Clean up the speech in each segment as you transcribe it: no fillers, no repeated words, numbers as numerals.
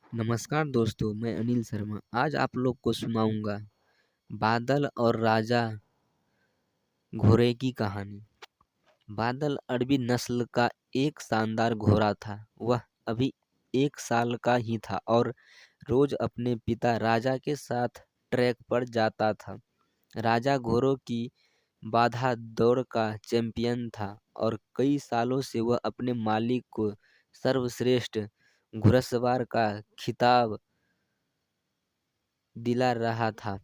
नमस्कार दोस्तों, मैं अनिल शर्मा। आज आप लोग को सुनाऊंगा बादल और राजा घोड़े की कहानी। बादल अरबी नस्ल का एक शानदार घोड़ा था। वह अभी 1 साल का ही था और रोज अपने पिता राजा के साथ ट्रैक पर जाता था। राजा घोड़ों की बाधा दौड़ का चैंपियन था और कई सालों से वह अपने मालिक को सर्वश्रेष्ठ घुड़सवार का खिताब दिला रहा था।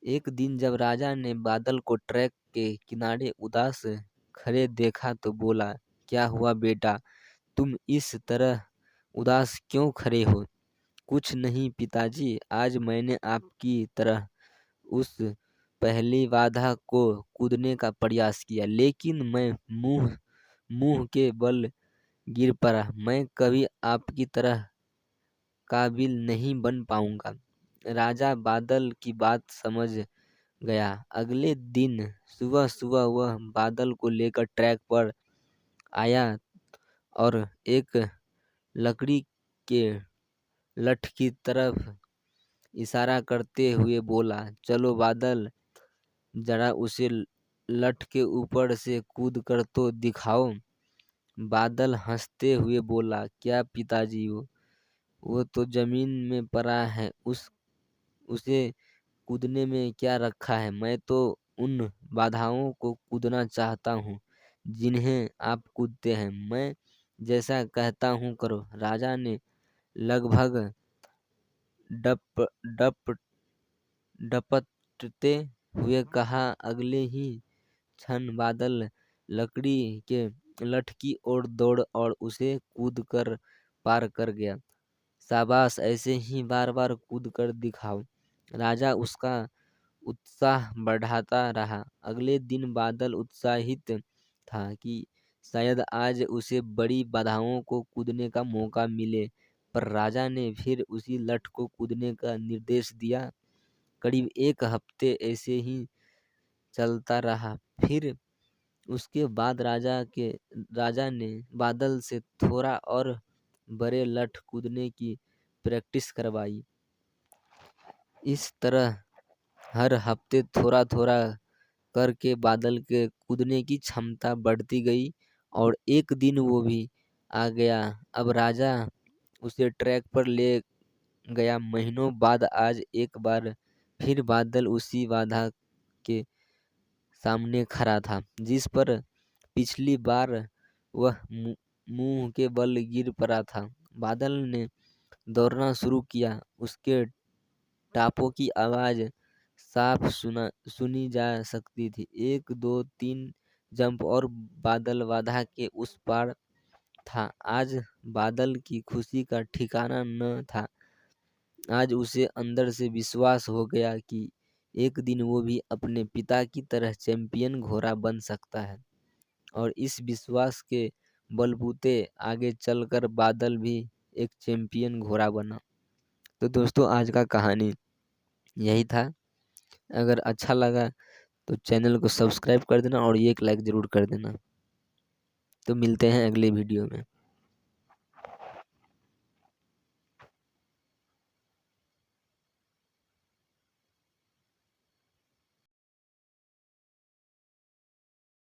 एक दिन जब राजा ने बादल को ट्रैक के किनारे उदास खड़े देखा तो बोला, क्या हुआ बेटा, तुम इस तरह उदास क्यों खड़े हो? कुछ नहीं पिताजी, आज मैंने आपकी तरह उस पहली बाधा को कूदने का प्रयास किया, लेकिन मैं मुंह मुंह के बल गिर पड़ा। मैं कभी आपकी तरह काबिल नहीं बन पाऊंगा। राजा बादल की बात समझ गया। अगले दिन सुबह सुबह वह बादल को लेकर ट्रैक पर आया और एक लकड़ी के लठ की तरफ इशारा करते हुए बोला, चलो बादल, जरा उसे लठ के ऊपर से कूद कर तो दिखाओ। बादल हंसते हुए बोला, क्या पिताजी, वो तो जमीन में पड़ा है, उसे कूदने में क्या रखा है? मैं तो उन बाधाओं को कूदना चाहता हूँ जिन्हें आप कूदते हैं। मैं जैसा कहता हूँ करो। राजा ने लगभग डप डप डपटते हुए कहा। अगले ही क्षण बादल लकड़ी के लठ की ओर दौड़ और उसे कूद कर पार कर गया। शाबाश, ऐसे ही बार बार कूद कर दिखाओ। राजा उसका उत्साह बढ़ाता रहा। अगले दिन बादल उत्साहित था कि शायद आज उसे बड़ी बाधाओं को कूदने का मौका मिले, पर राजा ने फिर उसी लठ को कूदने का निर्देश दिया। करीब 1 हफ्ते ऐसे ही चलता रहा। फिर उसके बाद राजा ने बादल से थोड़ा और बड़े लठ कूदने की प्रैक्टिस करवाई। इस तरह हर हफ्ते थोड़ा थोड़ा करके बादल के कूदने की क्षमता बढ़ती गई और एक दिन वो भी आ गया। अब राजा उसे ट्रैक पर ले गया। महीनों बाद आज एक बार फिर बादल उसी बाधा के सामने खड़ा था जिस पर पिछली बार वह मुंह के बल गिर पड़ा था। बादल ने दौड़ना शुरू किया। उसके टापों की आवाज साफ सुनी जा सकती थी। 1 2 3 जंप और बादल बाधा के उस पार था। आज बादल की खुशी का ठिकाना न था। आज उसे अंदर से विश्वास हो गया कि एक दिन वो भी अपने पिता की तरह चैंपियन घोड़ा बन सकता है। और इस विश्वास के बलबूते आगे चलकर बादल भी एक चैंपियन घोड़ा बना। तो दोस्तों, आज का कहानी यही था। अगर अच्छा लगा तो चैनल को सब्सक्राइब कर देना और एक लाइक ज़रूर कर देना। तो मिलते हैं अगले वीडियो में।